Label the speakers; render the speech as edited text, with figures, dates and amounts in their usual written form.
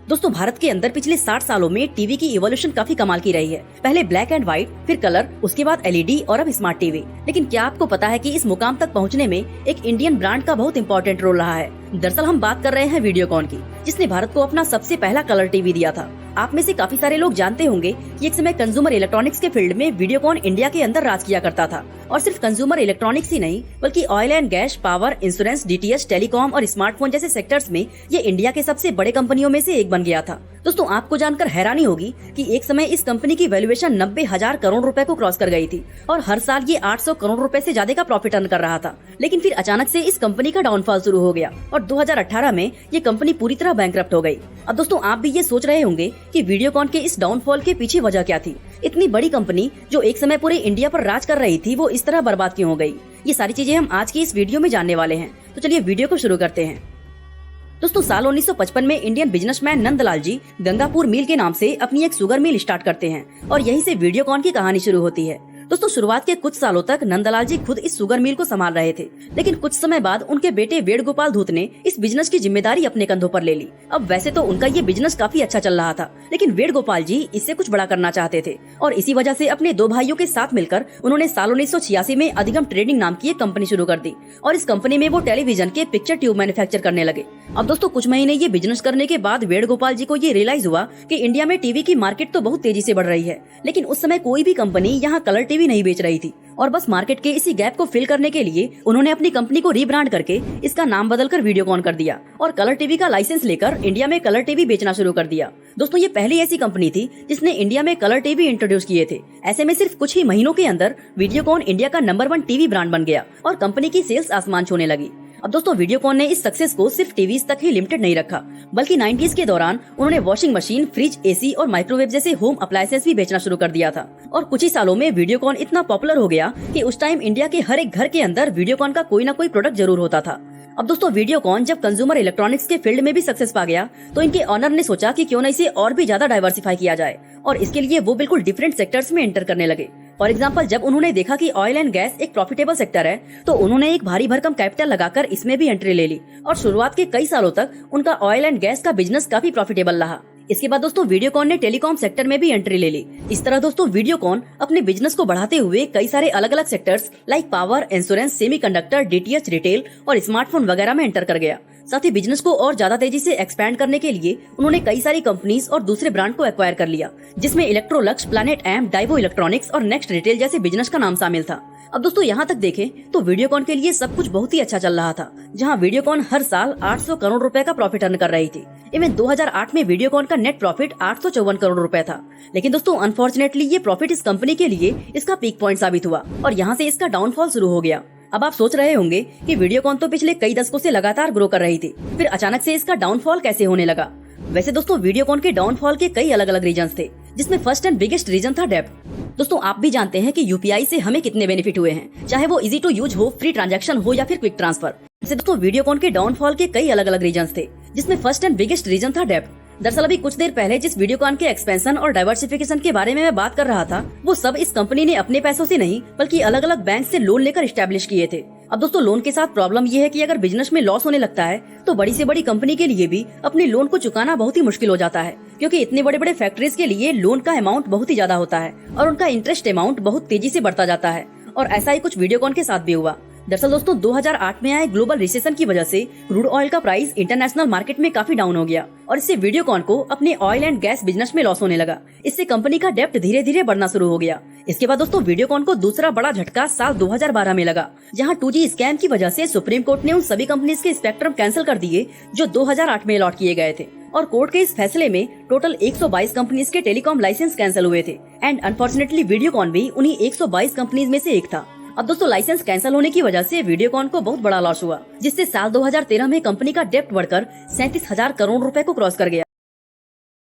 Speaker 1: दोस्तों भारत के अंदर पिछले 60 सालों में टीवी की इवोल्यूशन काफी कमाल की रही है। पहले ब्लैक एंड व्हाइट, फिर कलर, उसके बाद एलईडी और अब स्मार्ट टीवी। लेकिन क्या आपको पता है कि इस मुकाम तक पहुंचने में एक इंडियन ब्रांड का बहुत इंपॉर्टेंट रोल रहा है। दरअसल हम बात कर रहे हैं वीडियोकॉन की, जिसने भारत को अपना सबसे पहला कलर टीवी दिया था। आप में से काफी सारे लोग जानते होंगे कि एक समय कंज्यूमर इलेक्ट्रॉनिक्स के फील्ड में वीडियोकॉन इंडिया के अंदर राज किया करता था। और सिर्फ कंज्यूमर इलेक्ट्रॉनिक्स ही नहीं, बल्कि oil and gas, power, insurance, DTH, telecom और स्मार्टफोन जैसे सेक्टर्स में ये इंडिया के सबसे बड़े कंपनियों में से एक बन गया था। दोस्तों आपको जानकर हैरानी होगी कि एक समय इस कंपनी की वैल्यूएशन 90,000 करोड़ रुपए को क्रॉस कर गई थी और हर साल ये 800 करोड़ रुपए से ज्यादा का प्रॉफिट अर्न कर रहा था। लेकिन फिर अचानक से इस कंपनी का डाउनफॉल शुरू हो गया और 2018 में ये कंपनी पूरी तरह बैंकरप्ट हो गई। अब दोस्तों आप भी ये सोच रहे होंगे कि वीडियोकॉन के इस डाउनफॉल के पीछे वजह क्या थी। इतनी बड़ी कंपनी जो एक समय पूरे इंडिया पर राज कर रही थी, वो इस तरह बर्बाद क्यों हो गई। ये सारी चीजें हम आज की इस वीडियो में जानने वाले हैं। तो चलिए वीडियो को शुरू करते हैं। दोस्तों साल 1955 में इंडियन बिजनेसमैन नंदलाल जी गंगापुर मिल के नाम से अपनी एक शुगर मिल स्टार्ट करते हैं और यहीं से वीडियोकॉन की कहानी शुरू होती है। दोस्तों शुरुआत के कुछ सालों तक नंदलाल जी खुद इस शुगर मिल को संभाल रहे थे, लेकिन कुछ समय बाद उनके बेटे वेणुगोपाल धूत ने इस बिजनेस की जिम्मेदारी अपने कंधों पर ले ली। अब वैसे तो उनका ये बिजनेस काफी अच्छा चल रहा था, लेकिन वेणुगोपाल जी इससे कुछ बड़ा करना चाहते थे और इसी वजह से अपने दो भाइयों के साथ मिलकर उन्होंने साल 1986 में अधिगम ट्रेडिंग नाम की एक कंपनी शुरू कर दी और इस कंपनी में वो टेलीविजन के पिक्चर ट्यूब मैन्युफैक्चर करने लगे। अब दोस्तों कुछ महीने ये बिजनेस करने के बाद वेणुगोपाल जी को ये रियलाइज हुआ कि इंडिया में टीवी की मार्केट तो बहुत तेजी से बढ़ रही है, लेकिन उस समय कोई भी कंपनी यहाँ कलर टीवी नहीं बेच रही थी और बस मार्केट के इसी गैप को फिल करने के लिए उन्होंने अपनी कंपनी को रीब्रांड करके इसका नाम बदलकर वीडियोकॉन कर दिया और कलर टीवी का लाइसेंस लेकर इंडिया में कलर टीवी बेचना शुरू कर दिया। दोस्तों ये पहली ऐसी कंपनी थी जिसने इंडिया में कलर टीवी इंट्रोड्यूस किए थे। ऐसे में सिर्फ कुछ ही महीनों के अंदर वीडियोकॉन इंडिया का नंबर 1 टीवी ब्रांड बन गया और कंपनी की सेल्स आसमान छूने लगी। अब दोस्तों वीडियोकॉन ने इस सक्सेस को सिर्फ टीवीज तक ही लिमिटेड नहीं रखा, बल्कि 90s के दौरान उन्होंने वॉशिंग मशीन, फ्रिज, एसी और माइक्रोवेव जैसे होम अप्लायंसेस भी बेचना शुरू कर दिया था। और कुछ ही सालों में वीडियोकॉन इतना पॉपुलर हो गया कि उस टाइम इंडिया के हर एक घर के अंदर वीडियोकॉन का कोई न कोई प्रोडक्ट जरूर होता था। अब दोस्तों वीडियोकॉन जब कंज्यूमर इलेक्ट्रॉनिक्स के फील्ड में भी सक्सेस पा गया, तो इनके ऑनर ने सोचा कि क्यों न इसे और भी ज्यादा डाइवर्सिफाई किया जाए और इसके लिए वो बिल्कुल डिफरेंट सेक्टर्स में एंटर करने लगे। फॉर एग्जाम्पल जब उन्होंने देखा कि ऑयल एंड गैस एक प्रॉफिटेबल सेक्टर है, तो उन्होंने एक भारी भरकम कैपिटल लगाकर इसमें भी एंट्री ले ली और शुरुआत के कई सालों तक उनका ऑयल एंड गैस का बिजनेस काफी प्रॉफिटेबल रहा। इसके बाद दोस्तों वीडियोकॉन ने टेलीकॉम सेक्टर में भी एंट्री ले ली। इस तरह दोस्तों वीडियोकॉन अपने बिजनेस को बढ़ाते हुए कई सारे अलग अलग sectors like power, insurance, semiconductor, DTH, retail और स्मार्टफोन वगैरह में एंटर कर गया। साथ ही बिजनेस को और ज्यादा तेजी से एक्सपैंड करने के लिए उन्होंने कई सारी कंपनीज और दूसरे ब्रांड को एक्वायर कर लिया, जिसमें Electrolux, Planet M, Daewoo electronics और नेक्स्ट रिटेल जैसे बिजनेस का नाम शामिल था। अब दोस्तों यहाँ तक देखें तो वीडियोकॉन के लिए सब कुछ बहुत ही अच्छा चल रहा था, जहाँ वीडियोकॉन हर साल 800 करोड़ रुपए का प्रॉफिट अर्न कर रही थी। इवन 2008 में वीडियोकॉन का नेट प्रॉफिट 854 करोड़ रुपए था। लेकिन दोस्तों अनफॉर्चुनेटली ये प्रॉफिट इस कंपनी के लिए इसका पीक पॉइंट साबित हुआ और यहाँ से इसका डाउनफॉल शुरू हो गया। अब आप सोच रहे होंगे कि वीडियोकॉन तो पिछले कई दशकों से लगातार ग्रो कर रही थी, फिर अचानक से इसका डाउनफॉल कैसे होने लगा। वैसे दोस्तों वीडियोकॉन के डाउनफॉल के कई अलग अलग रीजंस थे, जिसमें फर्स्ट एंड बिगेस्ट रीजन था डेब्ट। दोस्तों आप भी जानते हैं कि यूपीआई से हमें कितने बेनिफिट हुए हैं, चाहे वो इजी टू यूज हो, फ्री ट्रांजैक्शन हो या फिर क्विक ट्रांसफर। वैसे दोस्तों वीडियोकॉन के डाउनफॉल के कई अलग अलग रीजंस थे, जिसमें फर्स्ट एंड बिगेस्ट रीजन था डेब्ट। दरअसल अभी कुछ देर पहले जिस वीडियोकॉन के एक्सपेंशन और डाइवर्सिफिकेशन के बारे में मैं बात कर रहा था, वो सब इस कंपनी ने अपने पैसों से नहीं बल्कि अलग अलग बैंक से लोन लेकर स्टैब्लिश किए थे। अब दोस्तों लोन के साथ प्रॉब्लम ये है कि अगर बिजनेस में लॉस होने लगता है, तो बड़ी से बड़ी कंपनी के लिए भी अपने लोन को चुकाना बहुत ही मुश्किल हो जाता है, क्योंकि इतने बड़े बड़े फैक्ट्रीज के लिए लोन का अमाउंट बहुत ही ज्यादा होता है और उनका इंटरेस्ट अमाउंट बहुत तेजी से बढ़ता जाता है। और ऐसा ही कुछ वीडियोकॉन के साथ भी हुआ। दरअसल दोस्तों 2008 में आए ग्लोबल रिसेशन की वजह से क्रूड ऑयल का प्राइस इंटरनेशनल मार्केट में काफी डाउन हो गया और इससे वीडियोकॉन को अपने ऑयल एंड गैस बिजनेस में लॉस होने लगा। इससे कंपनी का डेब्ट धीरे धीरे बढ़ना शुरू हो गया। इसके बाद दोस्तों वीडियोकॉन को दूसरा बड़ा झटका साल 2012 में लगा, जहां 2G स्कैम की वजह से सुप्रीम कोर्ट ने उन सभी कंपनीज के स्पेक्ट्रम कैंसिल कर दिए जो 2008 में अलॉट किए गए थे। और कोर्ट के इस फैसले में टोटल 122 कंपनीज के टेलीकॉम लाइसेंस कैंसिल हुए थे एंड अनफॉर्चुनेटली वीडियोकॉन भी उन्हीं 122 कंपनीज में से एक था। अब दोस्तों लाइसेंस कैंसिल होने की वजह से वीडियोकॉन को बहुत बड़ा लॉस हुआ, जिससे साल 2013 में कंपनी का डेब्ट बढ़कर 37,000 करोड़ रुपए को क्रॉस कर गया।